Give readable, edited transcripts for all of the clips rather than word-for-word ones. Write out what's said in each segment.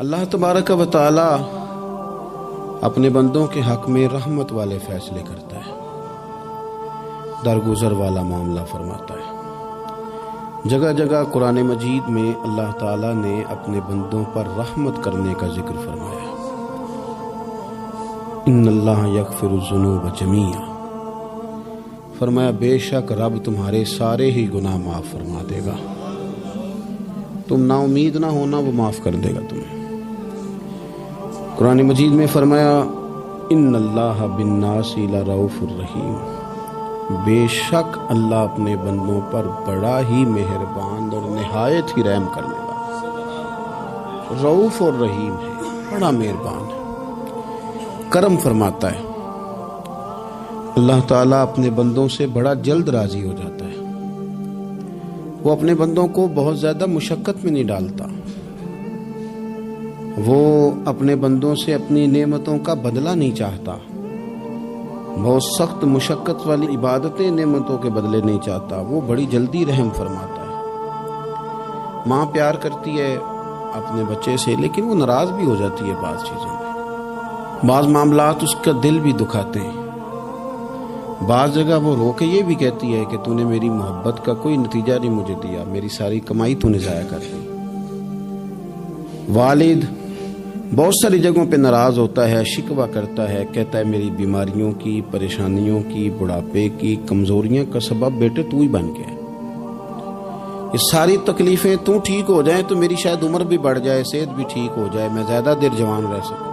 اللہ تبارک و تعالی اپنے بندوں کے حق میں رحمت والے فیصلے کرتا ہے، درگزر والا معاملہ فرماتا ہے۔ جگہ جگہ قرآن مجید میں اللہ تعالیٰ نے اپنے بندوں پر رحمت کرنے کا ذکر فرمایا۔ ان اللہ یغفر الذنوب جمیعا، فرمایا بے شک رب تمہارے سارے ہی گناہ معاف فرما دے گا، تم نا امید نہ ہونا، وہ معاف کر دے گا تمہیں۔ قرآن مجید میں فرمایا ان اللہ بالناس لرؤوف الرحیم، بے شک اللہ اپنے بندوں پر بڑا ہی مہربان اور نہایت ہی رحم کرنے والا، رؤوف اور رحیم ہے، بڑا مہربان ہے، کرم فرماتا ہے۔ اللہ تعالیٰ اپنے بندوں سے بڑا جلد راضی ہو جاتا ہے، وہ اپنے بندوں کو بہت زیادہ مشقت میں نہیں ڈالتا، وہ اپنے بندوں سے اپنی نعمتوں کا بدلہ نہیں چاہتا، بہت سخت مشقت والی عبادتیں نعمتوں کے بدلے نہیں چاہتا، وہ بڑی جلدی رحم فرماتا ہے۔ ماں پیار کرتی ہے اپنے بچے سے، لیکن وہ ناراض بھی ہو جاتی ہے بعض چیزوں میں، بعض معاملات اس کا دل بھی دکھاتے ہیں، بعض جگہ وہ رو کے یہ بھی کہتی ہے کہ تو نے میری محبت کا کوئی نتیجہ نہیں مجھے دیا، میری ساری کمائی تو نے ضائع کر دی۔ والد بہت ساری جگہوں پہ ناراض ہوتا ہے، شکوہ کرتا ہے، کہتا ہے میری بیماریوں کی، پریشانیوں کی، بڑھاپے کی، کمزوریاں کا سبب بیٹے تو ہی بن گیا ہے، یہ ساری تکلیفیں تو ٹھیک ہو جائیں تو میری شاید عمر بھی بڑھ جائے، صحت بھی ٹھیک ہو جائے، میں زیادہ دیر جوان رہ سکوں۔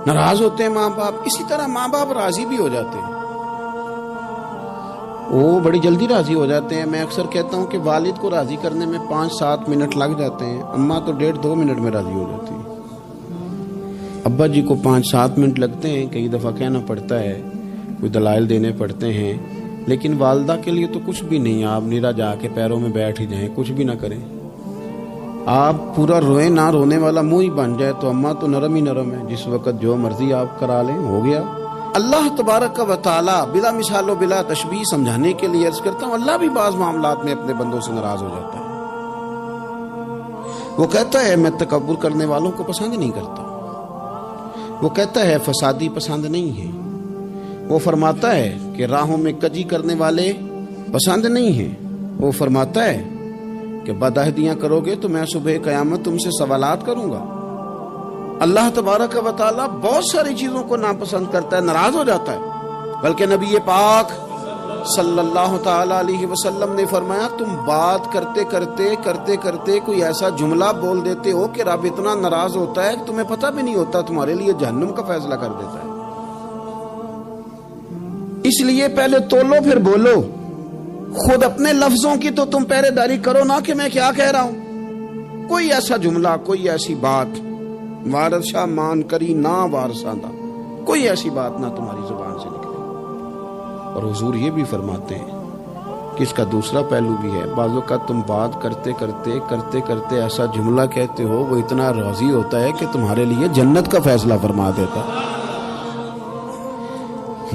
ناراض ہوتے ہیں ماں باپ، اسی طرح ماں باپ راضی بھی ہو جاتے ہیں، وہ بڑی جلدی راضی ہو جاتے ہیں۔ میں اکثر کہتا ہوں کہ والد کو راضی کرنے میں 5-7 منٹ لگ جاتے ہیں، اماں تو 1.5-2 منٹ میں راضی ہو جاتی ہے، ابا جی کو 5-7 منٹ لگتے ہیں، کئی دفعہ کہنا پڑتا ہے، کوئی دلائل دینے پڑتے ہیں، لیکن والدہ کے لیے تو کچھ بھی نہیں، آپ نیرا جا کے پیروں میں بیٹھ ہی جائیں، کچھ بھی نہ کریں، آپ پورا روئیں نہ رونے والا منہ ہی بن جائے تو اماں تو نرم ہی نرم ہے، جس وقت جو مرضی آپ کرا لیں ہو گیا۔ اللہ تبارک و تعالی بلا مثال و بلا تشبیہ سمجھانے کے لیے عرض کرتا ہوں، اللہ بھی بعض معاملات میں اپنے بندوں سے ناراض ہو جاتا ہے، وہ کہتا ہے میں تکبر کرنے والوں کو پسند نہیں کرتا، وہ کہتا ہے فسادی پسند نہیں ہے، وہ فرماتا ہے کہ راہوں میں کجی کرنے والے پسند نہیں ہیں، وہ فرماتا ہے کہ بدعہدیاں کرو گے تو میں صبح قیامت تم سے سوالات کروں گا۔ اللہ تبارک و تعالیٰ بہت ساری چیزوں کو ناپسند کرتا ہے، ناراض ہو جاتا ہے، بلکہ نبی پاک صلی اللہ تعالی علیہ وسلم نے فرمایا تم بات کرتے کرتے کوئی ایسا جملہ بول دیتے ہو کہ رب اتنا ناراض ہوتا ہے کہ تمہیں پتہ بھی نہیں ہوتا، تمہارے لیے جہنم کا فیصلہ کر دیتا ہے۔ اس لیے پہلے تولو پھر بولو، خود اپنے لفظوں کی تو تم پہرے داری کرو نا کہ میں کیا کہہ رہا ہوں، کوئی ایسا جملہ، کوئی ایسی بات وارث شاہ مان کری نہ وارثاں دا، کوئی ایسی بات نہ تمہاری زبان سے نکلے۔ اور حضور یہ بھی فرماتے ہیں کہ اس کا دوسرا پہلو بھی ہے، بعض اوقات تم بات کرتے ایسا جملہ کہتے ہو وہ اتنا راضی ہوتا ہے کہ تمہارے لیے جنت کا فیصلہ فرما دیتا ہے۔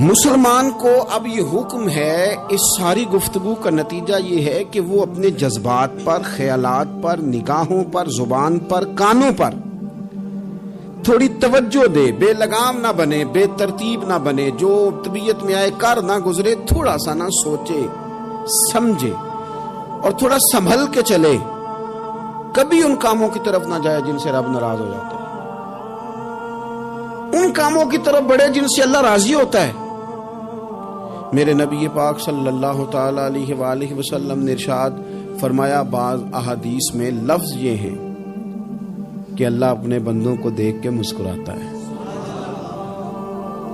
مسلمان کو اب یہ حکم ہے، اس ساری گفتگو کا نتیجہ یہ ہے کہ وہ اپنے جذبات پر، خیالات پر، نگاہوں پر، زبان پر، کانوں پر تھوڑی توجہ دے، بے لگام نہ بنے، بے ترتیب نہ بنے، جو طبیعت میں آئے کر نہ گزرے، تھوڑا سا نہ سوچے سمجھے اور تھوڑا سنبھل کے چلے، کبھی ان کاموں کی طرف نہ جائے جن سے رب ناراض ہو جاتا ہے، ان کاموں کی طرف بڑھے جن سے اللہ راضی ہوتا ہے۔ میرے نبی پاک صلی اللہ تعالی علیہ وآلہ وسلم نے ارشاد فرمایا، بعض احادیث میں لفظ یہ ہیں کہ اللہ اپنے بندوں کو دیکھ کے مسکراتا ہے،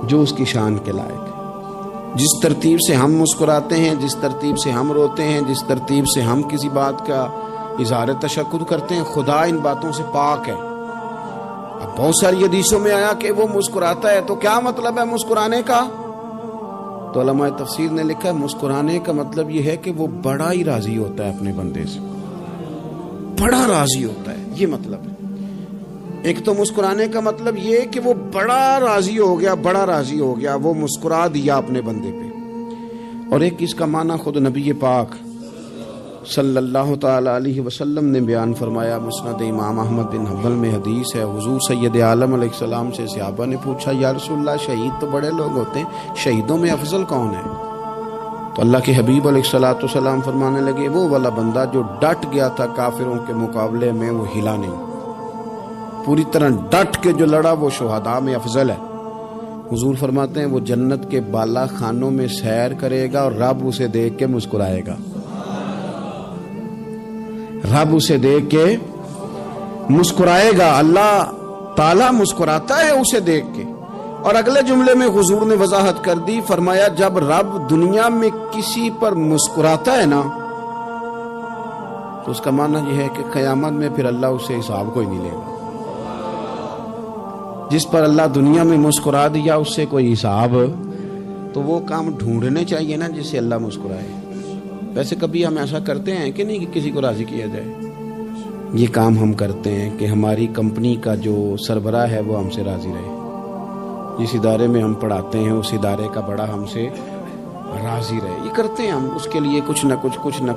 جو اس کی شان کے لائق ہے۔ جس ترتیب سے ہم مسکراتے ہیں، جس ترتیب سے ہم روتے ہیں، جس ترتیب سے ہم کسی بات کا اظہار تشکر کرتے ہیں، خدا ان باتوں سے پاک ہے۔ اب بہت ساری حدیثوں میں آیا کہ وہ مسکراتا ہے، تو کیا مطلب ہے مسکرانے کا؟ تو علماء تفسیر نے لکھا ہے مسکرانے کا مطلب یہ ہے کہ وہ بڑا ہی راضی ہوتا ہے اپنے بندے سے، بڑا راضی ہوتا ہے، یہ مطلب ہے۔ ایک تو مسکرانے کا مطلب یہ کہ وہ بڑا راضی ہو گیا، وہ مسکرا دیا اپنے بندے پہ، اور ایک اس کا معنی خود نبی پاک صلی اللہ تعالی علیہ وسلم نے بیان فرمایا، مسند امام احمد بن حنبل میں حدیث ہے، حضور سید عالم علیہ السلام سے صحابہ نے پوچھا یا رسول اللہ شہید تو بڑے لوگ ہوتے ہیں، شہیدوں میں افضل کون ہے؟ تو اللہ کے حبیب علیہ السلام فرمانے لگے وہ والا بندہ جو ڈٹ گیا تھا کافروں کے مقابلے میں، وہ ہلا نہیں، پوری طرح ڈٹ کے جو لڑا وہ شہداء میں افضل ہے۔ حضور فرماتے ہیں وہ جنت کے بالا خانوں میں سیر کرے گا اور رب اسے دیکھ کے مسکرائے گا، رب اسے دیکھ کے مسکرائے گا، اللہ تعالیٰ مسکراتا ہے اسے دیکھ کے۔ اور اگلے جملے میں حضور نے وضاحت کر دی، فرمایا جب رب دنیا میں کسی پر مسکراتا ہے نا تو اس کا معنی یہ ہے کہ قیامت میں پھر اللہ اسے حساب کوئی نہیں لے گا۔ جس پر اللہ دنیا میں مسکرا دیا اس سے کوئی حساب، تو وہ کام ڈھونڈنے چاہیے نا جس سے اللہ مسکرائے۔ ویسے کبھی ہم ایسا کرتے ہیں کہ نہیں کہ کسی کو راضی کیا جائے؟ یہ کام ہم کرتے ہیں کہ ہماری کمپنی کا جو سربراہ ہے وہ ہم سے راضی رہے، جس ادارے میں ہم پڑھاتے ہیں اس ادارے کا بڑا ہم سے راضی رہے، یہ کرتے ہیں ہم۔ اس کے لیے کچھ نہ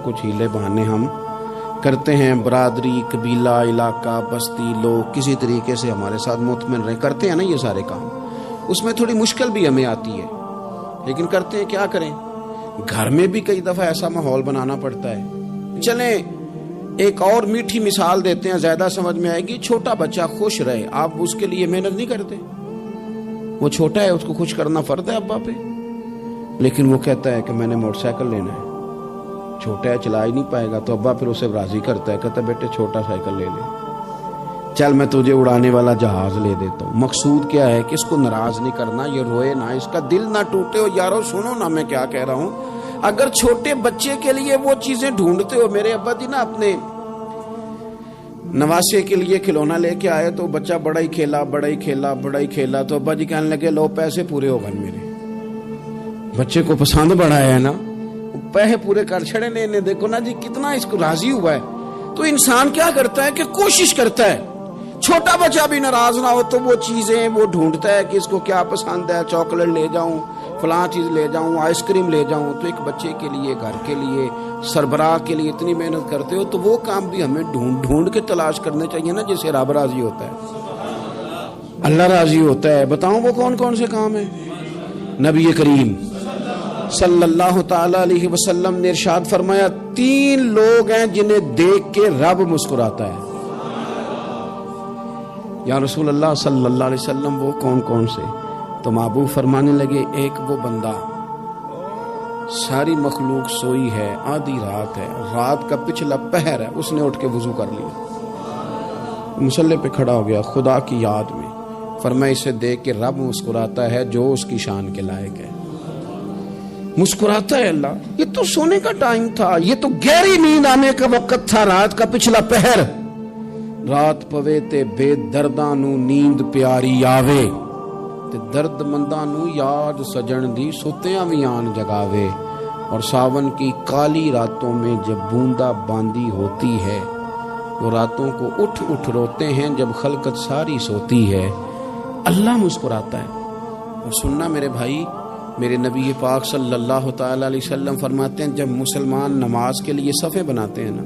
کچھ ہیلے بہانے ہم کرتے ہیں، برادری، قبیلہ، علاقہ، بستی، لوگ کسی طریقے سے ہمارے ساتھ مطمئن رہے، کرتے ہیں نا یہ سارے کام۔ اس میں تھوڑی مشکل بھی ہمیں آتی ہے لیکن کرتے ہیں، کیا کریں۔ گھر میں بھی کئی دفعہ ایسا ماحول بنانا پڑتا ہے۔ چلیں ایک اور میٹھی مثال دیتے ہیں، زیادہ سمجھ میں آئے گی۔ چھوٹا بچہ خوش رہے، آپ اس کے لیے محنت نہیں کرتے، وہ چھوٹا ہے، اس کو خوش کرنا فرض ہے ابا پہ، لیکن وہ کہتا ہے کہ میں نے موٹر سائیکل لینا ہے، چھوٹا ہے چلا ہی نہیں پائے گا، تو ابا پھر اسے راضی کرتا ہے، کہتا ہے بیٹے چھوٹا سائیکل لے لے، چل میں تجھے اڑانے والا جہاز لے دیتا ہوں۔ مقصود کیا ہے کہ اس کو ناراض نہیں کرنا، یہ روئے نہ، اس کا دل نہ ٹوٹے۔ ہو یارو سنو نا میں کیا کہہ رہا ہوں، اگر چھوٹے بچے کے لیے وہ چیزیں ڈھونڈتے ہو، میرے ابا جی نا اپنے نواسے کے لیے کھلونا لے کے آئے تو بچہ بڑا ہی کھیلا، تو ابا جی کہنے لگے لو پیسے پورے ہو گئے میرے، بچے کو پسند بڑا ہے نا، پیسے پورے کر چھڑے نے، دیکھو نا جی کتنا اس کو راضی ہوا ہے۔ تو انسان کیا کرتا ہے کہ کوشش کرتا ہے، چھوٹا بچہ بھی ناراض نہ ہو تو وہ چیزیں وہ ڈھونڈتا ہے کہ اس کو کیا پسند ہے، چاکلیٹ لے جاؤں، فلاں چیز لے جاؤں، آئس کریم لے جاؤں۔ تو ایک بچے کے لیے، گھر کے لیے، سربراہ کے لیے اتنی محنت کرتے ہو، تو وہ کام بھی ہمیں ڈھونڈ کے تلاش کرنے چاہیے نا جس سے رب راضی ہوتا ہے، اللہ راضی ہوتا ہے۔ بتاؤں وہ کون کون سے کام ہیں؟ نبی کریم صلی اللہ تعالی علیہ وسلم نے ارشاد فرمایا 3 لوگ ہیں جنہیں دیکھ کے رب مسکراتا ہے۔ یا رسول اللہ صلی اللہ علیہ وسلم وہ کون کون سے؟ تو محبوب فرمانے لگے ایک وہ بندہ ساری مخلوق سوئی ہے، آدھی رات ہے، رات کا پچھلا پہر ہے، اس نے اٹھ کے وضو کر لیا، مصلی پہ کھڑا ہو گیا خدا کی یاد میں، فرمایا اسے دیکھ کے رب مسکراتا ہے جو اس کی شان کے لائق ہے، مسکراتا ہے اللہ۔ یہ تو سونے کا ٹائم تھا، یہ تو گہری نیند آنے کا وقت تھا، رات کا پچھلا پہر۔ رات پوے تے بے درداں نو نیند پیاری آوے، تے درد منداں نو یاد سجن دی ستیاں وی آن جگاوے، اور ساون کی کالی راتوں میں جب بوندا باندی ہوتی ہے، وہ راتوں کو اٹھ اٹھ روتے ہیں جب خلقت ساری سوتی ہے، اللہ مسکراتا ہے۔ اور سننا میرے بھائی، میرے نبی پاک صلی اللہ تعالی علیہ وسلم فرماتے ہیں جب مسلمان نماز کے لیے صفیں بناتے ہیں نا،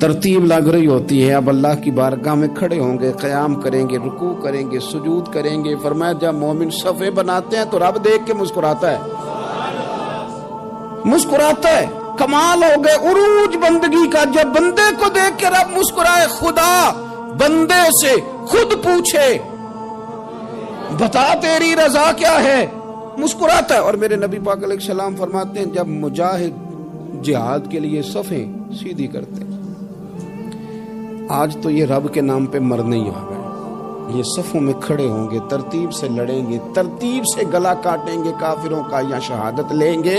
ترتیب لگ رہی ہوتی ہے، اب اللہ کی بارگاہ میں کھڑے ہوں گے، قیام کریں گے، رکوع کریں گے، سجود کریں گے، فرمایا جب مومن صفیں بناتے ہیں تو رب دیکھ کے مسکراتا ہے، مسکراتا ہے۔ کمال ہو گئے عروج بندگی کا، جب بندے کو دیکھ کے رب مسکرائے، خدا بندے سے خود پوچھے بتا تیری رضا کیا ہے، مسکراتا ہے۔ اور میرے نبی پاک علیہ السلام فرماتے ہیں جب مجاہد جہاد کے لیے صفیں سیدھی کرتے ہیں، آج تو یہ رب کے نام پہ مرنے ہی آ گئے، یہ صفوں میں کھڑے ہوں گے، ترتیب سے لڑیں گے، ترتیب سے گلا کاٹیں گے کافروں کا یا شہادت لیں گے۔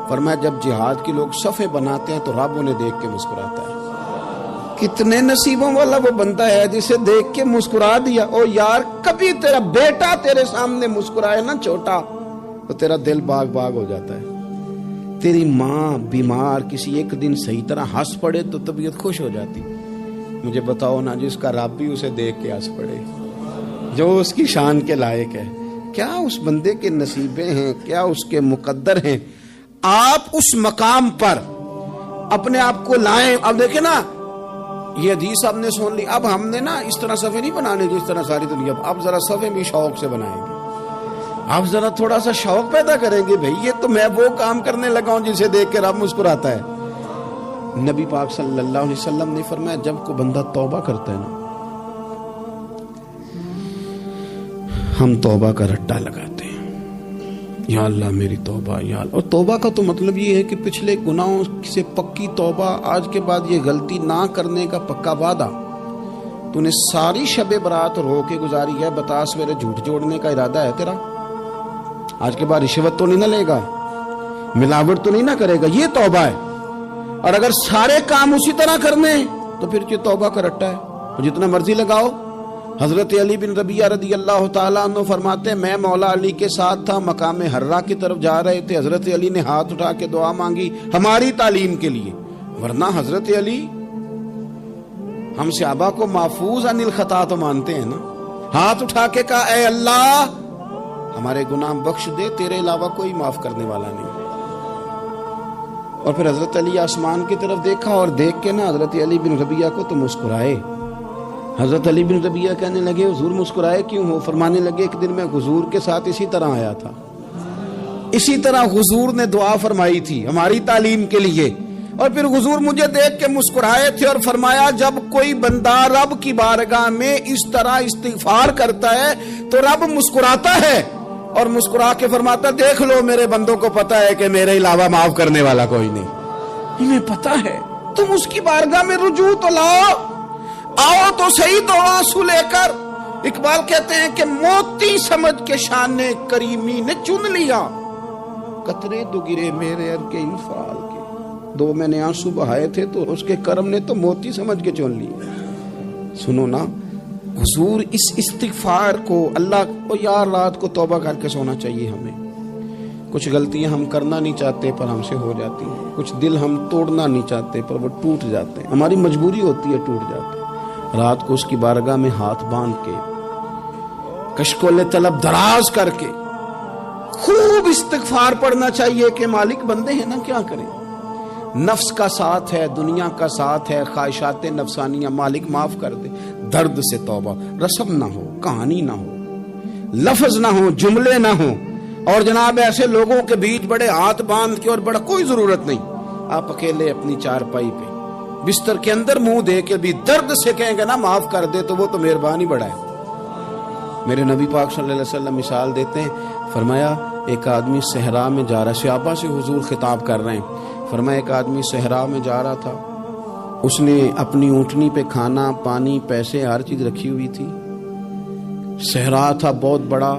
فرمایا جب جہاد کے لوگ صفیں بناتے ہیں تو رب انہیں دیکھ کے مسکراتا ہے۔ کتنے نصیبوں والا وہ بندہ ہے جسے دیکھ کے مسکرا دیا۔ او یار کبھی تیرا بیٹا تیرے سامنے مسکرائے نا چھوٹا تو تیرا دل باغ باغ ہو جاتا ہے۔ تیری ماں بیمار کسی ایک دن صحیح طرح ہنس پڑے تو طبیعت خوش ہو جاتی۔ مجھے بتاؤ نا جس کا رب بھی اسے دیکھ کے ہنس پڑے، جو اس کی شان کے لائق ہے، کیا اس بندے کے نصیبے ہیں، کیا اس کے مقدر ہیں۔ آپ اس مقام پر اپنے آپ کو لائیں. اب دیکھیں نا یہ حدیث آپ نے سن لی, اب ہم نے نا اس طرح صفحے نہیں بنانے جس طرح ساری دنیا, اب ذرا صفحے بھی شوق سے بنائیں گے. آپ ذرا تھوڑا سا شوق پیدا کریں گے, بھئی یہ تو میں وہ کام کرنے لگا ہوں جسے دیکھ کے رب مسکراتا ہے. نبی پاک صلی اللہ علیہ وسلم نے فرمایا جب کوئی بندہ توبہ کرتا ہے نا, ہم توبہ کا رٹا لگاتے ہیں, یا اللہ میری توبہ, یا اللہ. اور توبہ کا تو مطلب یہ ہے کہ پچھلے گناہوں سے پکی توبہ, آج کے بعد یہ غلطی نہ کرنے کا پکا وعدہ. تو نے ساری شب برات رو کے گزاری ہے, بتا سویرے جھوٹ جوڑنے کا ارادہ ہے تیرا, آج کے بعد رشوت تو نہیں نہ لے گا, ملاوٹ تو نہیں نہ کرے گا, یہ توبہ ہے. اور اگر سارے کام اسی طرح کرنے تو پھر یہ توبہ کا رٹا ہے, جتنا مرضی لگاؤ. حضرت علی بن ربیعہ رضی اللہ تعالیٰ عنہ فرماتے ہیں میں مولا علی کے ساتھ تھا, مقام حرہ کی طرف جا رہے تھے, حضرت علی نے ہاتھ اٹھا کے دعا مانگی ہماری تعلیم کے لیے, ورنہ حضرت علی ہم صحابہ کو محفوظ عن الخطا تو مانتے ہیں نا. ہاتھ اٹھا کے کہا اے اللہ ہمارے گناہ بخش دے, تیرے علاوہ کوئی معاف کرنے والا نہیں. اور پھر حضرت علی آسمان کی طرف دیکھا اور دیکھ کے نا حضرت علی بن ربیعہ کو تو مسکرائے. حضرت علی بن ربیعہ کہنے لگے حضور مسکرائے کیوں ہو؟ فرمانے لگے ایک دن میں حضور کے ساتھ اسی طرح آیا تھا, اسی طرح حضور نے دعا فرمائی تھی ہماری تعلیم کے لیے, اور پھر حضور مجھے دیکھ کے مسکرائے تھے اور فرمایا جب کوئی بندہ رب کی بارگاہ میں اس طرح استغفار کرتا ہے تو رب مسکراتا ہے, اور مسکرا کے فرماتا دیکھ لو میرے بندوں کو پتا ہے کہ میرے علاوہ معاف کرنے والا کوئی نہیں, انہیں پتا ہے, تم اس کی بارگاہ میں رجوع تو لاؤ, آؤ تو صحیح تو آنسو لے کر. اقبال کہتے ہیں کہ موتی سمجھ کے شان کریمی نے چن لیا, قطرے دو گرے میرے ار کے انفال کے, دو میں نے آنسو بہائے تھے تو اس کے کرم نے تو موتی سمجھ کے چن لیا. سنو نا حضور اس استغفار کو, اللہ کو یار رات کو توبہ کر کے سونا چاہیے ہمیں. کچھ غلطیاں ہم کرنا نہیں چاہتے پر ہم سے ہو جاتی ہیں, کچھ دل ہم توڑنا نہیں چاہتے پر وہ ٹوٹ جاتے ہیں, ہماری مجبوری ہوتی ہے ٹوٹ جاتے ہیں. رات کو اس کی بارگاہ میں ہاتھ باندھ کے کشکول طلب دراز کر کے خوب استغفار پڑھنا چاہیے کہ مالک بندے ہیں نا کیا کریں, نفس کا ساتھ ہے, دنیا کا ساتھ ہے, خواہشات نفسانیہ, مالک معاف کر دے. درد سے توبہ, رسم نہ ہو, کہانی نہ ہو, لفظ نہ ہو, جملے نہ ہو, اور جناب ایسے لوگوں کے بیچ بڑے ہاتھ باندھ کے اور بڑا کوئی ضرورت نہیں. آپ اکیلے اپنی چارپائی پہ بستر کے اندر منہ دے کے بھی درد سے کہیں گے نا معاف کر دے تو وہ تو مہربانی بڑا ہے. میرے نبی پاک صلی اللہ علیہ وسلم مثال دیتے ہیں, فرمایا ایک آدمی صحرا میں جا رہا, صحابہ سے حضور خطاب کر رہے ہیں, فرمایا ایک آدمی صحرا میں جا رہا تھا, اس نے اپنی اونٹنی پہ کھانا پانی پیسے ہر چیز رکھی ہوئی تھی. صحرا تھا بہت بڑا,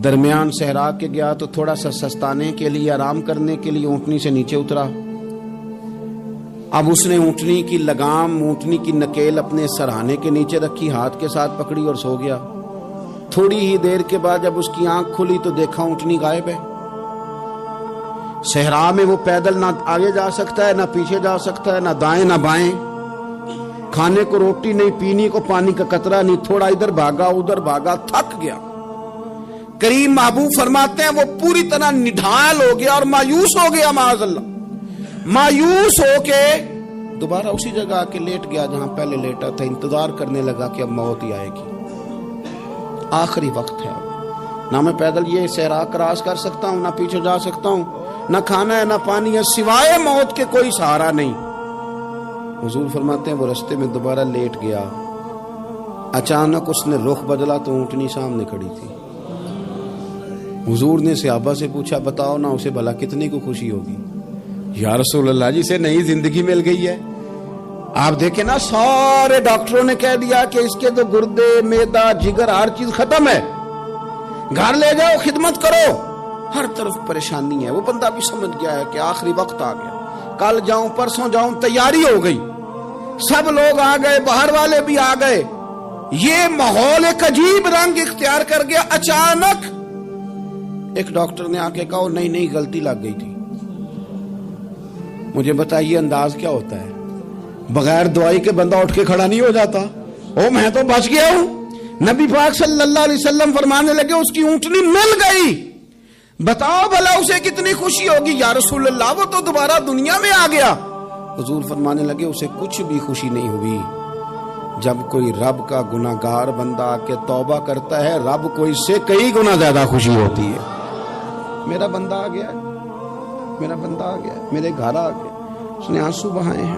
درمیان صحرا کے گیا تو تھوڑا سا سستانے کے لیے, آرام کرنے کے لیے اونٹنی سے نیچے اترا. اب اس نے اونٹنی کی لگام, اونٹنی کی نکیل اپنے سرہانے کے نیچے رکھی, ہاتھ کے ساتھ پکڑی اور سو گیا. تھوڑی ہی دیر کے بعد جب اس کی آنکھ کھلی تو دیکھا اونٹنی غائب ہے. صحرا میں وہ پیدل نہ آگے جا سکتا ہے, نہ پیچھے جا سکتا ہے, نہ دائیں نہ بائیں, کھانے کو روٹی نہیں, پینے کو پانی کا قطرہ نہیں, تھوڑا ادھر بھاگا ادھر بھاگا, تھک گیا. کریم محبوب فرماتے ہیں وہ پوری طرح نڈھال ہو گیا اور مایوس ہو گیا, معاذ اللہ, مایوس ہو کے دوبارہ اسی جگہ آ کے لیٹ گیا جہاں پہلے لیٹا تھا. انتظار کرنے لگا کہ اب موت ہی آئے گی, آخری وقت ہے, نہ میں پیدل یہ صحرا کراس کر سکتا ہوں, نہ پیچھے جا سکتا ہوں, نہ کھانا ہے نہ پانی ہے, سوائے موت کے کوئی سہارا نہیں. حضور فرماتے ہیں وہ رستے میں دوبارہ لیٹ گیا, اچانک اس نے رخ بدلا تو اونٹنی سامنے کھڑی تھی. حضور نے صحابہ سے پوچھا بتاؤ نا اسے بھلا کتنی کو خوشی ہوگی؟ یا رسول اللہ جسے نئی زندگی مل گئی ہے. آپ دیکھیں نا سارے ڈاکٹروں نے کہہ دیا کہ اس کے تو گردے معدہ جگر ہر چیز ختم ہے, گھر لے جاؤ خدمت کرو, ہر طرف پریشانی ہے. وہ بندہ بھی سمجھ گیا ہے کہ آخری وقت آ گیا, کل جاؤں پرسوں جاؤں, تیاری ہو گئی, سب لوگ آ گئے, باہر والے بھی آ گئے, یہ ماحول ایک عجیب رنگ اختیار کر گیا. اچانک ایک ڈاکٹر نے آ کے کہا نہیں غلطی لگ گئی تھی. مجھے بتائیے انداز کیا ہوتا ہے؟ بغیر دوائی کے بندہ اٹھ کے کھڑا نہیں ہو جاتا. میں تو بچ گیا ہوں. نبی پاک صلی اللہ علیہ وسلم فرمانے لگے اس کی اونٹنی مل گئی, بتاؤ بھلا اسے کتنی خوشی ہوگی. یا رسول اللہ وہ تو دوبارہ دنیا میں آ گیا. حضور فرمانے لگے اسے کچھ بھی خوشی نہیں ہوئی جب کوئی رب کا گناہگار بندہ آ کے توبہ کرتا ہے، رب کو اس سے کئی گنا زیادہ خوشی ہوتی ہے۔ میرا بندہ آ گیا، میرا بندہ آ گیا، میرے گھر آ گیا، اس نے آنسو بہائے ہیں،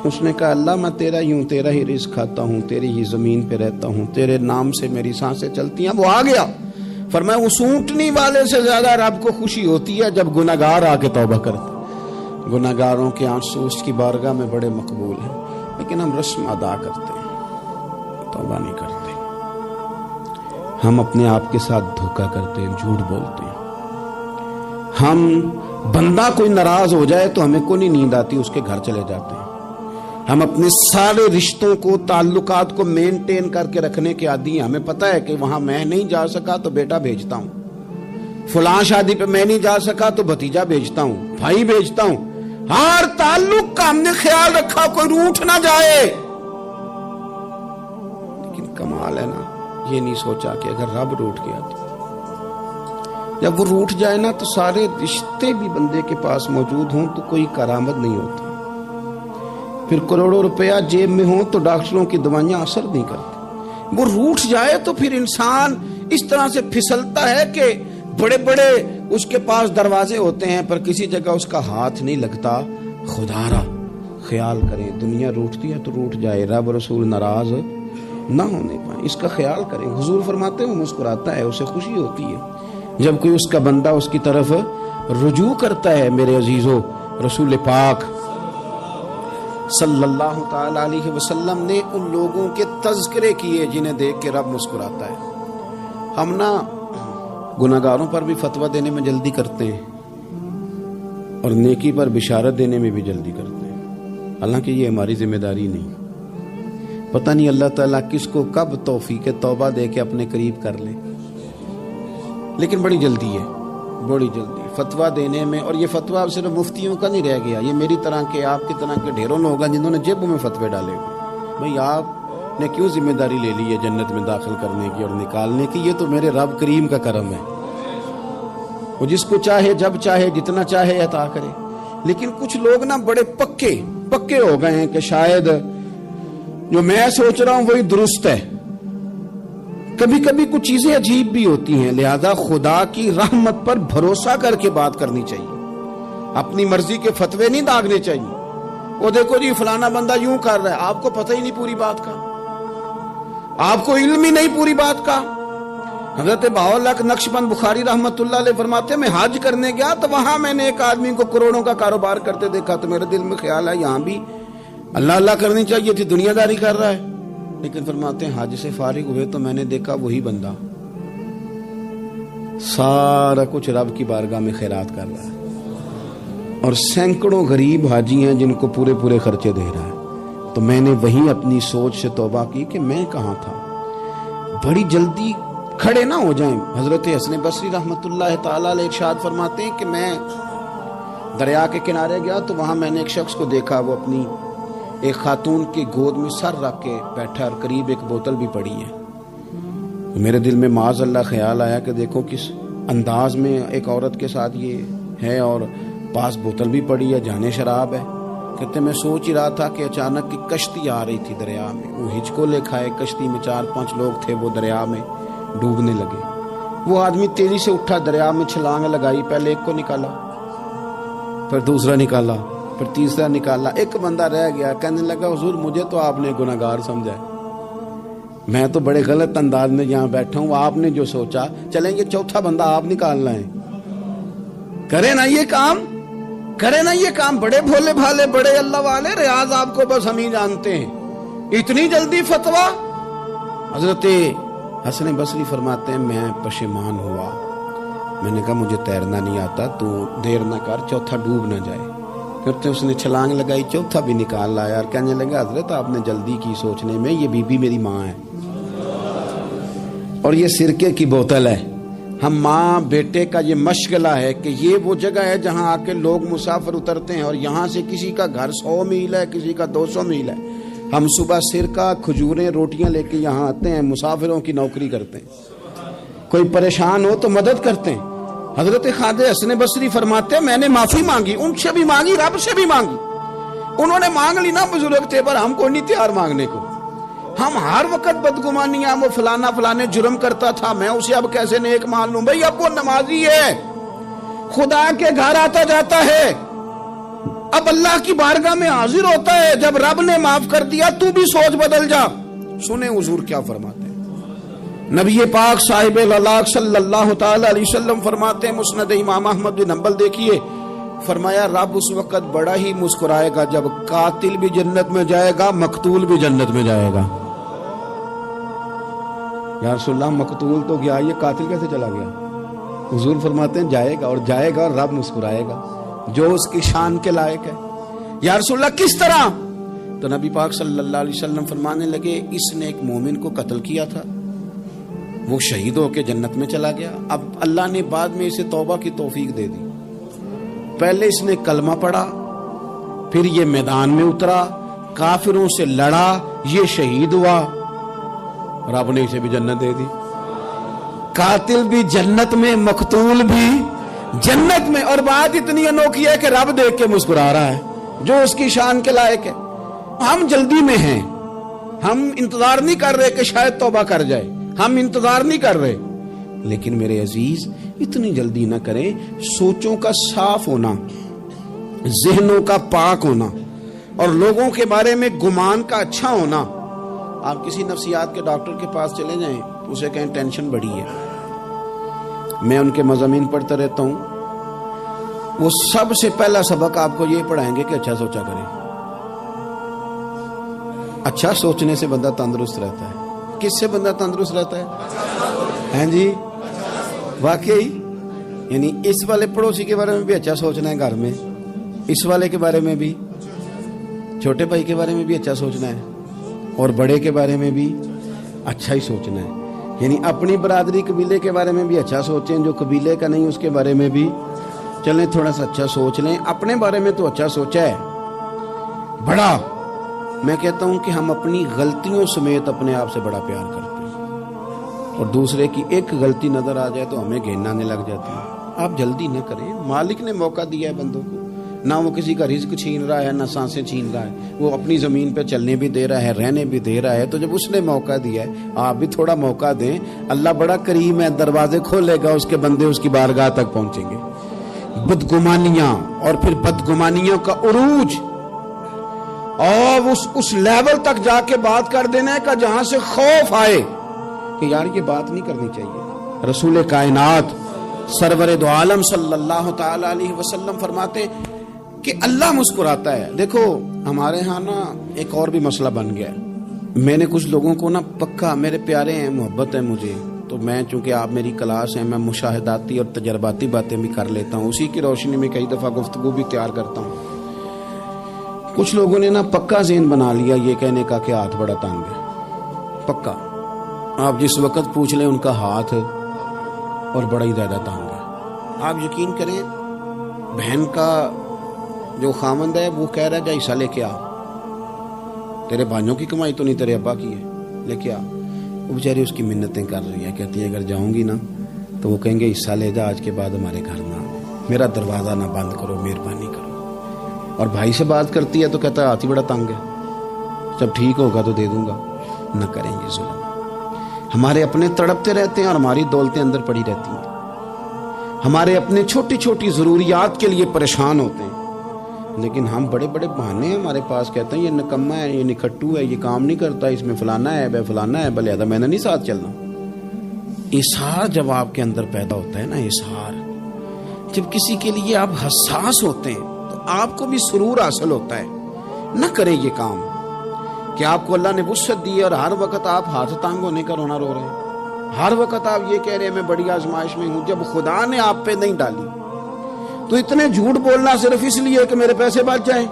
اس نے کہا اللہ میں تیرا ہی ہوں، تیرا ہی رزق کھاتا ہوں، تیری ہی زمین پہ رہتا ہوں، تیرے نام سے میری سانسیں چلتی ہیں۔ وہ آ گیا، فرمایا اس اونٹنی والے سے زیادہ رب کو خوشی ہوتی ہے جب گناہگار آ کے توبہ کرتا۔ گناہگاروں کے آنسو اس کی بارگاہ میں بڑے مقبول ہیں، لیکن ہم رسم ادا کرتے ہیں، توبہ نہیں کرتے۔ ہم اپنے آپ کے ساتھ دھوکہ کرتے ہیں، جھوٹ بولتے ہیں۔ ہم بندہ کوئی ناراض ہو جائے تو ہمیں کو نہیں نیند آتی، اس کے گھر چلے جاتے ہیں۔ ہم اپنے سارے رشتوں کو، تعلقات کو مینٹین کر کے رکھنے کے عادی ہیں۔ ہمیں پتہ ہے کہ وہاں میں نہیں جا سکا تو بیٹا بھیجتا ہوں، فلاں شادی پہ میں نہیں جا سکا تو بھتیجا بھیجتا ہوں، بھائی بھیجتا ہوں۔ ہر تعلق کا ہم نے خیال رکھا کوئی روٹھ نہ جائے، لیکن کمال ہے نا، یہ نہیں سوچا کہ اگر رب روٹھ گیا تو جب وہ روٹھ جائے نا تو سارے رشتے بھی بندے کے پاس موجود ہوں تو کوئی کرامت نہیں ہوتی، پھر کروڑوں روپیہ جیب میں ہوں تو ڈاکٹروں کی دوائیاں اثر نہیں کرتی۔ وہ روٹھ جائے تو پھر انسان اس طرح سے پھسلتا ہے کہ بڑے بڑے اس کے پاس دروازے ہوتے ہیں پر کسی جگہ اس کا ہاتھ نہیں لگتا۔ خدا را خیال کریں، دنیا روٹتی ہے تو روٹ جائے، رب رسول ناراض نہ ہونے پائیں، اس کا خیال کریں۔ حضور فرماتے ہیں وہ مسکراتا ہے، اسے خوشی ہوتی ہے جب کوئی اس کا بندہ اس کی طرف رجوع کرتا ہے۔ میرے عزیزو، رسول پاک صلی اللہ تعالی علیہ وسلم نے ان لوگوں کے تذکرے کیے جنہیں دیکھ کے رب مسکراتا ہے۔ ہم نا گناہگاروں پر بھی فتویٰ دینے میں جلدی کرتے ہیں اور نیکی پر بشارت دینے میں بھی جلدی کرتے ہیں، حالانکہ یہ ہماری ذمہ داری نہیں۔ پتہ نہیں اللہ تعالیٰ کس کو کب توفیق توبہ دے کے اپنے قریب کر لے، لیکن بڑی جلدی ہے، بڑی جلدی فتویٰ دینے میں۔ اور یہ فتویٰ صرف مفتیوں کا نہیں رہ گیا، یہ میری طرح کے، آپ کی طرح کے ڈھیروں لوگ ہیں جنہوں نے جیبوں میں فتوے ڈالے ہوئے۔ بھئی آپ نے کیوں ذمہ داری لے لی ہے جنت میں داخل کرنے کی اور نکالنے کی؟ یہ تو میرے رب کریم کا کرم ہے، وہ جس کو چاہے جب چاہے جتنا چاہے عطا کرے۔ لیکن کچھ لوگ نا بڑے پکے ہو گئے ہیں کہ شاید جو میں سوچ رہا ہوں وہی درست ہے۔ کبھی کبھی کچھ چیزیں عجیب بھی ہوتی ہیں، لہذا خدا کی رحمت پر بھروسہ کر کے بات کرنی چاہیے، اپنی مرضی کے فتوے نہیں داغنے چاہیے۔ وہ دیکھو جی فلانا بندہ یوں کر رہا ہے، آپ کو پتہ ہی نہیں پوری بات کا، آپ کو علم ہی نہیں پوری بات کا۔ حضرت بہاءاللہ نقشبند بخاری رحمت اللہ علیہ فرماتے ہیں میں حج کرنے گیا تو وہاں میں نے ایک آدمی کو کروڑوں کا کاروبار کرتے دیکھا تو میرے دل میں خیال ہے یہاں بھی اللہ اللہ کرنی چاہیے تھی، دنیا داری کر رہا ہے۔ لیکن فرماتے ہیں حج سے فارغ ہوئے تو میں نے دیکھا وہی بندہ سارا کچھ رب کی بارگاہ میں خیرات کر رہا ہے، اور سینکڑوں غریب حاجی ہیں جن کو پورے پورے خرچے دے رہا ہے۔ تو میں نے وہیں اپنی سوچ سے توبہ کی کہ میں کہاں تھا۔ بڑی جلدی کھڑے نہ ہو جائیں۔ حضرت حسن بصری رحمت اللہ تعالی علیہ ارشاد فرماتے ہیں کہ میں دریا کے کنارے گیا تو وہاں میں نے ایک شخص کو دیکھا، وہ اپنی ایک خاتون کی گود میں سر رکھ کے بیٹھا اور قریب ایک بوتل بھی پڑی ہے۔ میرے دل میں معاذ اللہ خیال آیا کہ دیکھو کس انداز میں ایک عورت کے ساتھ یہ ہے اور پاس بوتل بھی پڑی ہے، جانے شراب ہے۔ کہتے میں سوچ ہی رہا تھا کہ اچانک کی کشتی آ رہی تھی دریا میں، وہ ہچکو لے کھائے، کشتی میں 4-5 لوگ تھے، وہ دریا میں ڈوبنے لگے۔ وہ آدمی تیزی سے اٹھا، دریا میں چھلانگ لگائی، پہلے ایک کو نکالا، پھر دوسرا نکالا، پھر تیسرا نکالا، ایک بندہ رہ گیا۔ کہنے لگا حضور مجھے تو آپ نے گناہگار سمجھا ہے، میں تو بڑے غلط انداز میں یہاں بیٹھا ہوں، آپ نے جو سوچا چلیں گے چوتھا بندہ آپ نکالنا ہے، کرے نا یہ کام، کرے نا یہ کام۔ بڑے بھولے بھالے، بڑے اللہ والے، ریاض آپ کو بس ہم ہی جانتے ہیں، اتنی جلدی فتویٰ۔ حضرت حسن بصری فرماتے ہیں میں پشیمان ہوا، میں نے کہا مجھے تیرنا نہیں آتا، تو دیر نہ کر، چوتھا ڈوب نہ جائے۔ پھر اس نے چھلانگ لگائی، چوتھا بھی نکال لایا اور کہنے لگا حضرت آپ نے جلدی کی سوچنے میں، یہ بی بی میری ماں ہے اور یہ سرکے کی بوتل ہے۔ ہم ماں بیٹے کا یہ مشغلہ ہے کہ یہ وہ جگہ ہے جہاں آ کے لوگ مسافر اترتے ہیں، اور یہاں سے کسی کا گھر 100 میل ہے، کسی کا 200 میل ہے۔ ہم صبح سرکہ، کھجوریں، روٹیاں لے کے یہاں آتے ہیں، مسافروں کی نوکری کرتے ہیں، کوئی پریشان ہو تو مدد کرتے ہیں۔ حضرت خواجہ حسن بصری فرماتے ہیں میں نے معافی مانگی، ان سے بھی مانگی، رب سے بھی مانگی، انہوں نے مانگ لی نا بزرگ تھے پر ہم کو نہیں تیار مانگنے کو. ہم ہر وقت بدگمانیاں وہ فلانا فلانے جرم کرتا تھا میں اسے اب کیسے نیک مان لوں. بھائی اب وہ نمازی ہے, خدا کے گھر آتا جاتا ہے, اب اللہ کی بارگاہ میں حاضر ہوتا ہے. جب رب نے معاف کر دیا تو بھی سوچ بدل جا. سنیں حضور کیا فرماتے ہیں. نبی پاک صاحب الاخلاق صلی اللہ تعالی علیہ وسلم فرماتے ہیں, مسند امام احمد بن حنبل دیکھیے, فرمایا رب اس وقت بڑا ہی مسکرائے گا جب قاتل بھی جنت میں جائے گا, مقتول بھی جنت میں جائے گا. یا رسول اللہ مقتول تو گیا, یہ قاتل کیسے چلا گیا؟ حضور فرماتے ہیں جائے گا, اور جائے گا اور رب مسکرائے گا جو اس کی شان کے لائق ہے. یا رسول اللہ کس طرح؟ تو نبی پاک صلی اللہ علیہ وسلم فرمانے لگے اس نے ایک مومن کو قتل کیا تھا, وہ شہید ہو کے جنت میں چلا گیا. اب اللہ نے بعد میں اسے توبہ کی توفیق دے دی. پہلے اس نے کلمہ پڑھا, پھر یہ میدان میں اترا, کافروں سے لڑا, یہ شہید ہوا, رب نے اسے بھی جنت دے دی. قاتل بھی جنت میں, مقتول بھی جنت میں. اور بات اتنی انوکھی ہے کہ رب دیکھ کے مسکرا رہا ہے جو اس کی شان کے لائق ہے. ہم جلدی میں ہیں, ہم انتظار نہیں کر رہے کہ شاید توبہ کر جائے, ہم انتظار نہیں کر رہے. لیکن میرے عزیز اتنی جلدی نہ کریں. سوچوں کا صاف ہونا, ذہنوں کا پاک ہونا, اور لوگوں کے بارے میں گمان کا اچھا ہونا. آپ کسی نفسیات کے ڈاکٹر کے پاس چلے جائیں, اسے کہیں ٹینشن بڑی ہے, میں ان کے مضامین پڑھتا رہتا ہوں, وہ سب سے پہلا سبق آپ کو یہ پڑھائیں گے کہ اچھا سوچا کریں. اچھا سوچنے سے بندہ تندرست رہتا ہے. کس سے بندہ تندرست رہتا ہے؟ ہیں جی واقعی. یعنی اس والے پڑوسی کے بارے میں بھی اچھا سوچنا ہے گھر میں, اس والے کے بارے میں بھی, چھوٹے بھائی کے بارے میں بھی اچھا سوچنا ہے, اور بڑے کے بارے میں بھی اچھا ہی سوچنا ہے. یعنی اپنی برادری قبیلے کے بارے میں بھی اچھا سوچیں, جو قبیلے کا نہیں اس کے بارے میں بھی چلیں تھوڑا سا اچھا سوچ لیں. اپنے بارے میں تو اچھا سوچا ہے بڑا. میں کہتا ہوں کہ ہم اپنی غلطیوں سمیت اپنے آپ سے بڑا پیار کرتے ہیں, اور دوسرے کی ایک غلطی نظر آ جائے تو ہمیں گھن آنے لگ جاتی ہے. آپ جلدی نہ کریں, مالک نے موقع دیا ہے بندوں کو, نہ وہ کسی کا رزق چھین رہا ہے, نہ سانسیں چھین رہا ہے, وہ اپنی زمین پہ چلنے بھی دے رہا ہے, رہنے بھی دے رہا ہے. تو جب اس نے موقع دیا ہے آپ بھی تھوڑا موقع دیں. اللہ بڑا کریم ہے, دروازے کھولے گا, اس کے بندے اس کی بارگاہ تک پہنچیں گے. بدگمانیاں اور پھر بدگمانیوں کا عروج, اور اس لیول تک جا کے بات کر دینا ہے کہ جہاں سے خوف آئے کہ یار یہ بات نہیں کرنی چاہیے. رسول کائنات سرور دو عالم صلی اللہ تعالی علیہ وسلم فرماتے کہ اللہ مسکراتا ہے. دیکھو ہمارے ہاں نا ایک اور بھی مسئلہ بن گیا ہے. میں نے کچھ لوگوں کو نا پکا, میرے پیارے ہیں, محبت ہے مجھے, تو میں چونکہ آپ میری کلاس ہیں, میں مشاہداتی اور تجرباتی باتیں بھی کر لیتا ہوں, اسی کی روشنی میں کئی دفعہ گفتگو بھی تیار کرتا ہوں. کچھ لوگوں نے نا پکا ذہن بنا لیا یہ کہنے کا کہ ہاتھ بڑا تنگ ہے. پکا آپ جس وقت پوچھ لیں ان کا ہاتھ اور بڑا ہی زیادہ تنگ ہے. آپ یقین کریں بہن کا جو خامند ہے وہ کہہ رہا ہے جا حصہ لے کے آ, تیرے بھائیوں کی کمائی تو نہیں تیرے ابا کی ہے, لے کے آ. وہ بیچاری اس کی منتیں کر رہی ہے, کہتی ہے اگر جاؤں گی نا تو وہ کہیں گے حصہ لے جا, آج کے بعد ہمارے گھر نہ, میرا دروازہ نہ بند کرو, مہربانی کرو. اور بھائی سے بات کرتی ہے تو کہتا ہے ہاتھ ہی بڑا تنگ ہے, جب ٹھیک ہوگا تو دے دوں گا. نہ کریں یہ ظلم. ہمارے اپنے تڑپتے رہتے ہیں اور ہماری دولتیں اندر پڑی رہتی ہیں. ہمارے اپنے چھوٹی چھوٹی ضروریات کے لیے پریشان ہوتے ہیں, لیکن ہم بڑے بڑے بہانے ہیں ہمارے پاس. کہتے ہیں یہ نکما ہے, یہ نکھٹو ہے, یہ کام نہیں کرتا, اس میں فلانا ہے, بے فلانا ہے, بلے میں نے نہیں ساتھ چلنا. اظہار جب آپ کے اندر پیدا ہوتا ہے نا, اظہار جب کسی کے لیے آپ حساس ہوتے ہیں تو آپ کو بھی سرور حاصل ہوتا ہے. نہ کریں یہ کام کہ آپ کو اللہ نے وسعت دی ہے اور ہر وقت آپ ہاتھ تانگ ہونے کا رونا رو رہے ہیں, ہر وقت آپ یہ کہہ رہے ہیں میں بڑی آزمائش میں ہوں, جب خدا نے آپ پہ نہیں ڈالی. تو اتنے جھوٹ بولنا صرف اس لیے کہ میرے پیسے بچ جائیں,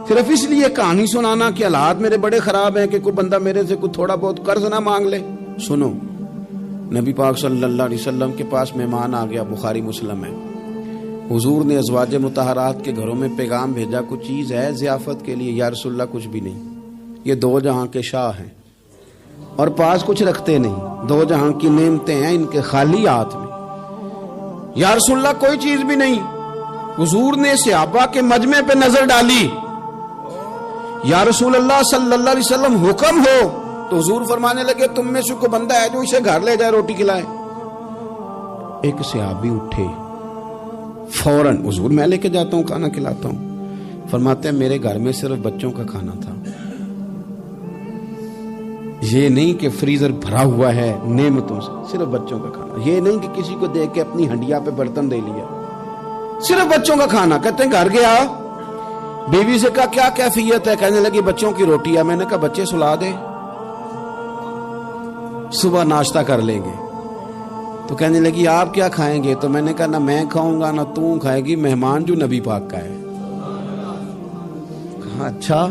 صرف اس لیے کہانی سنانا کہ حالات میرے بڑے خراب ہیں کہ کوئی بندہ میرے سے کوئی تھوڑا بہت قرض نہ مانگ لے. سنو, نبی پاک صلی اللہ علیہ وسلم کے پاس مہمان آ گیا, بخاری مسلم ہے. حضور نے ازواج مطہرات کے گھروں میں پیغام بھیجا, کچھ چیز ہے ضیافت کے لیے؟ یا رسول اللہ کچھ بھی نہیں, یہ دو جہاں کے شاہ ہیں اور پاس کچھ رکھتے نہیں, دو جہاں کی نعمتیں ہیں ان کے خالی ہاتھ میں. یا رسول اللہ کوئی چیز بھی نہیں. حضور نے صحابہ کے مجمع پہ نظر ڈالی, یا رسول اللہ صلی اللہ علیہ وسلم حکم ہو، تو حضور فرمانے لگے تم میں سے کوئی بندہ ہے جو اسے گھر لے جائے روٹی کھلائے؟ ایک صحابی اٹھے فوراً، حضور میں لے کے جاتا ہوں کھانا کھلاتا ہوں۔ فرماتے ہیں میرے گھر میں صرف بچوں کا کھانا تھا، یہ نہیں کہ فریزر بھرا ہوا ہے نعمتوں سے، صرف بچوں کا کھانا، یہ نہیں کہ کسی کو دیکھ کے اپنی ہنڈیا پہ برتن دے لیا، صرف بچوں کا کھانا۔ کہتے ہیں گھر گیا، بیوی سے کہا کیا کیفیت ہے؟ کہنے لگی بچوں کی روٹی ہے۔ میں نے کہا بچے سلا دے، صبح ناشتہ کر لیں گے۔ تو کہنے لگی آپ کیا کھائیں گے؟ تو میں نے کہا نہ میں کھاؤں گا نہ تو کھائے گی، مہمان جو نبی پاک کا ہے۔ کہا اچھا،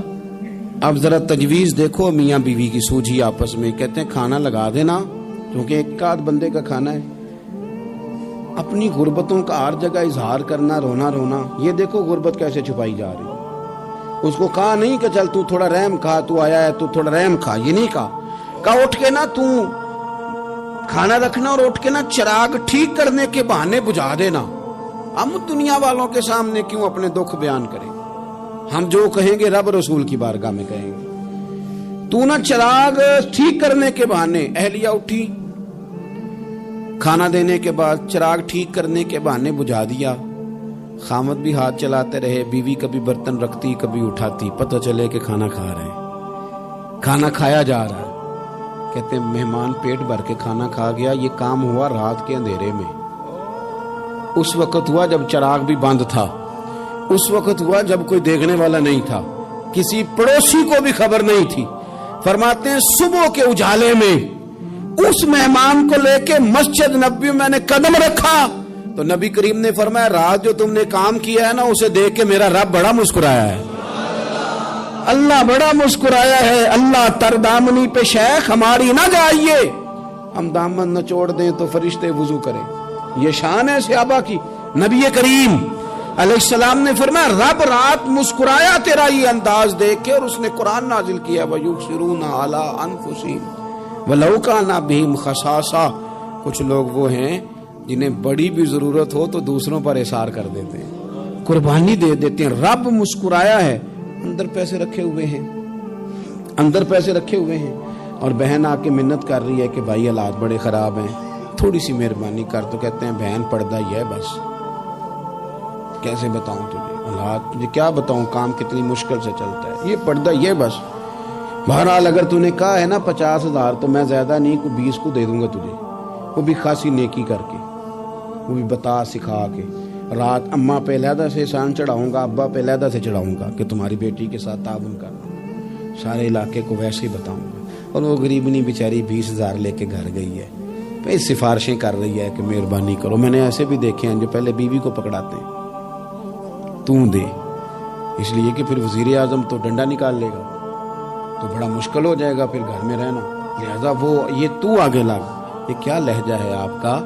اب ذرا تجویز دیکھو میاں بیوی کی سوجھی آپس میں۔ کہتے ہیں کھانا لگا دینا، کیونکہ ایک آدھ بندے کا کھانا ہے۔ اپنی غربتوں کا ہر جگہ اظہار کرنا، رونا رونا، یہ دیکھو غربت کیسے چھپائی جا رہی۔ اس کو کہا نہیں کہ چل تو تھوڑا رحم کھا، تو آیا ہے تو تھوڑا رحم کھا، یہ نہیں کہا اٹھ کے نا تو کھانا رکھنا اور اٹھ کے نا چراغ ٹھیک کرنے کے بہانے بجھا دینا۔ ہم دنیا والوں کے سامنے کیوں اپنے دکھ بیان کریں؟ ہم جو کہیں گے رب رسول کی بارگاہ میں کہیں گے۔ تو نا چراغ ٹھیک کرنے کے بہانے، اہلیہ اٹھی کھانا دینے کے بعد چراغ ٹھیک کرنے کے بہانے بجھا دیا۔ خامد بھی ہاتھ چلاتے رہے، بیوی کبھی برتن رکھتی کبھی اٹھاتی، پتہ چلے کہ کھانا کھا رہے ہیں، کھانا کھایا جا رہا ہے۔ کہتے ہیں مہمان پیٹ بھر کے کھانا کھا گیا۔ یہ کام ہوا رات کے اندھیرے میں، اس وقت ہوا جب چراغ بھی بند تھا، اس وقت ہوا جب کوئی دیکھنے والا نہیں تھا، کسی پڑوسی کو بھی خبر نہیں تھی۔ فرماتے ہیں صبح کے اجالے میں اس مہمان کو لے کے مسجد نبوی میں نے قدم رکھا تو نبی کریم نے فرمایا رات جو تم نے کام کیا ہے نا، اسے دیکھ کے میرا رب بڑا مسکرایا ہے، اللہ بڑا مسکرایا ہے۔ اللہ تر دامنی پہ شیخ ہماری نہ جائیے، ہم دامن نہ چھوڑ دیں تو فرشتے وضو کریں۔ یہ شان ہے صحابہ کی۔ نبی کریم علیہ السلام نے فرمایا رب رات مسکرایا تیرا یہ انداز دیکھ کے، اور اس نے قرآن نازل کیا وَيُؤْثِرُونَ عَلَىٰ أَنفُسِهِمْ وَلَوْ كَانَ بِهِمْ خَصَاصَةٌ۔ کچھ لوگ وہ ہیں جنہیں بڑی بھی ضرورت ہو تو دوسروں پر اثار کر دیتے ہیں، قربانی دے دیتے ہیں۔ رب مسکرایا ہے، اندر پیسے رکھے ہوئے ہیں، اندر پیسے رکھے ہوئے ہیں، اور بہن آ کے منت کر رہی ہے کہ بھائی حالات بڑے خراب ہیں، تھوڑی سی مہربانی کر۔ تو کہتے ہیں بہن پردہ ہی ہے بس، کیسے بتاؤں تجھے حالات، تجھے کیا بتاؤں کام کتنی مشکل سے چلتا ہے، یہ پردہ یہ بس۔ بہرحال اگر تو نے کہا ہے نا 50,000 تو میں زیادہ نہیں، کوئی 20 کو دے دوں گا تجھے، وہ بھی خاصی نیکی کر کے، وہ بھی بتا سکھا کے۔ رات اماں پہ علیحدہ سے احسان چڑھاؤں گا، ابا پہ علیحدہ سے چڑھاؤں گا کہ تمہاری بیٹی کے ساتھ تعاون کر رہا ہوں، سارے علاقے کو ویسے ہی بتاؤں گا۔ اور وہ غریبنی بیچاری 20,000 لے کے گھر گئی ہے، پھر سفارشیں کر رہی ہے کہ مہربانی کرو۔ میں نے ایسے بھی دیکھے ہیں جو پہلے بیوی کو پکڑاتے ہیں تو دے، اس لیے کہ پھر وزیر اعظم تو ڈنڈا نکال لے گا تو بڑا مشکل ہو جائے گا پھر گھر میں رہنا، لہذا وہ یہ تو آگے لگ۔ یہ کیا لہجہ ہے آپ کا؟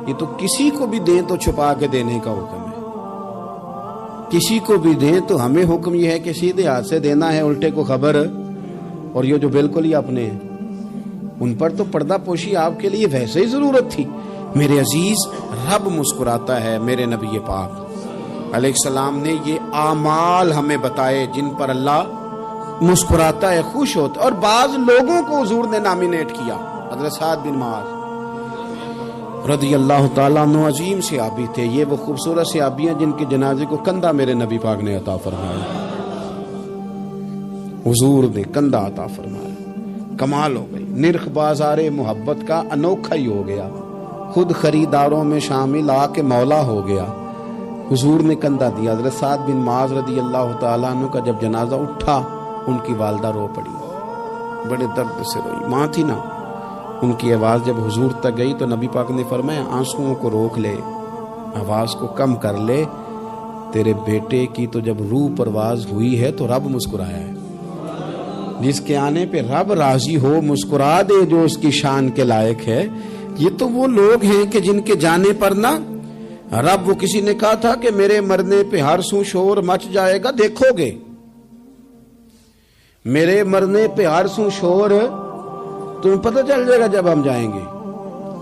یہ تو کسی کو بھی دیں تو چھپا کے دینے کا حکم ہے، کسی کو بھی دیں تو ہمیں حکم یہ ہے کہ سیدھے ہاتھ سے دینا ہے، الٹے کو خبر۔ اور یہ جو بالکل ہی اپنے ہیں ان پر تو پردہ پوشی آپ کے لیے ویسے ہی ضرورت تھی۔ میرے عزیز رب مسکراتا ہے۔ میرے نبی پاک علیہ السلام نے یہ اعمال ہمیں بتائے جن پر اللہ مسکراتا ہے، خوش ہوتا ہے۔ اور بعض لوگوں کو حضور نے نامینیٹ کیا، حضرت سعد بن معاذ رضی اللہ تعالیٰ عنہ عظیم صحابی تھے۔ یہ وہ خوبصورت صحابی ہیں جن کے جنازے کو کندھا میرے نبی پاک نے عطا فرمایا، حضور نے کندھا عطا فرمایا۔ کمال ہو گئی، نرخ بازار محبت کا انوکھا ہی ہو گیا، خود خریداروں میں شامل آ کے مولا ہو گیا۔ حضور نے کندھا دیا۔ حضرت سعد بن معاذ رضی اللہ تعالیٰ عنہ کا جب جنازہ اٹھا، ان کی والدہ رو پڑی، بڑے درد سے روئی، ماں تھی نا۔ ان کی آواز جب حضور تک گئی تو نبی پاک نے فرمایا آنسوؤں کو روک لے، آواز کو کم کر لے، تیرے بیٹے کی تو جب روح پرواز ہوئی ہے تو رب مسکرایا ہے۔ جس کے آنے پہ رب راضی ہو مسکرا دے جو اس کی شان کے لائق ہے۔ یہ تو وہ لوگ ہیں کہ جن کے جانے پر نا رب، وہ کسی نے کہا تھا کہ میرے مرنے پہ ہر سو شور مچ جائے گا، دیکھو گے میرے مرنے پہ ہر سو شور، تمہیں پتہ چل جائے گا جب ہم جائیں گے،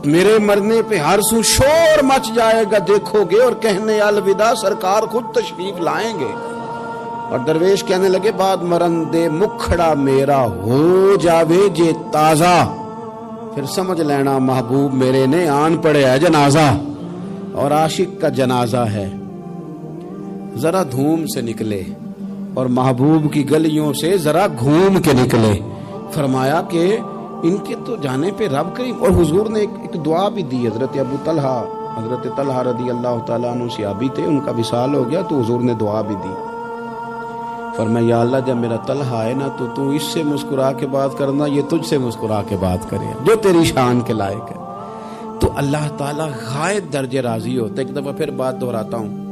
میرے مرنے پہ ہر سو شور مچ جائے گا دیکھو گے، اور کہنے الوداع سرکار خود تشریف لائیں گے۔ اور درویش کہنے لگے بعد مرندے مکھڑا میرا ہو جاوے جے تازہ، پھر سمجھ لینا محبوب میرے نے آن پڑے ہے جنازہ، اور عاشق کا جنازہ ہے ذرا دھوم سے نکلے اور محبوب کی گلیوں سے ذرا گھوم کے نکلے۔ فرمایا کہ ان کے تو جانے پہ رب کریم، اور حضور نے ایک دعا بھی دی۔ حضرت ابو طلحہ، حضرت طلحہ رضی اللہ تعالیٰ عنہ صحابی تھے، ان کا وصال ہو گیا تو حضور نے دعا بھی دی۔ فرمایا یا اللہ جب میرا طلحہ ہے نا تو اس سے مسکرا کے بات کرنا، یہ تجھ سے مسکرا کے بات کرے جو تیری شان کے لائق ہے۔ تو اللہ تعالیٰ غائب درجے راضی ہوتا ہے۔ ایک دفعہ پھر بات دہراتا ہوں،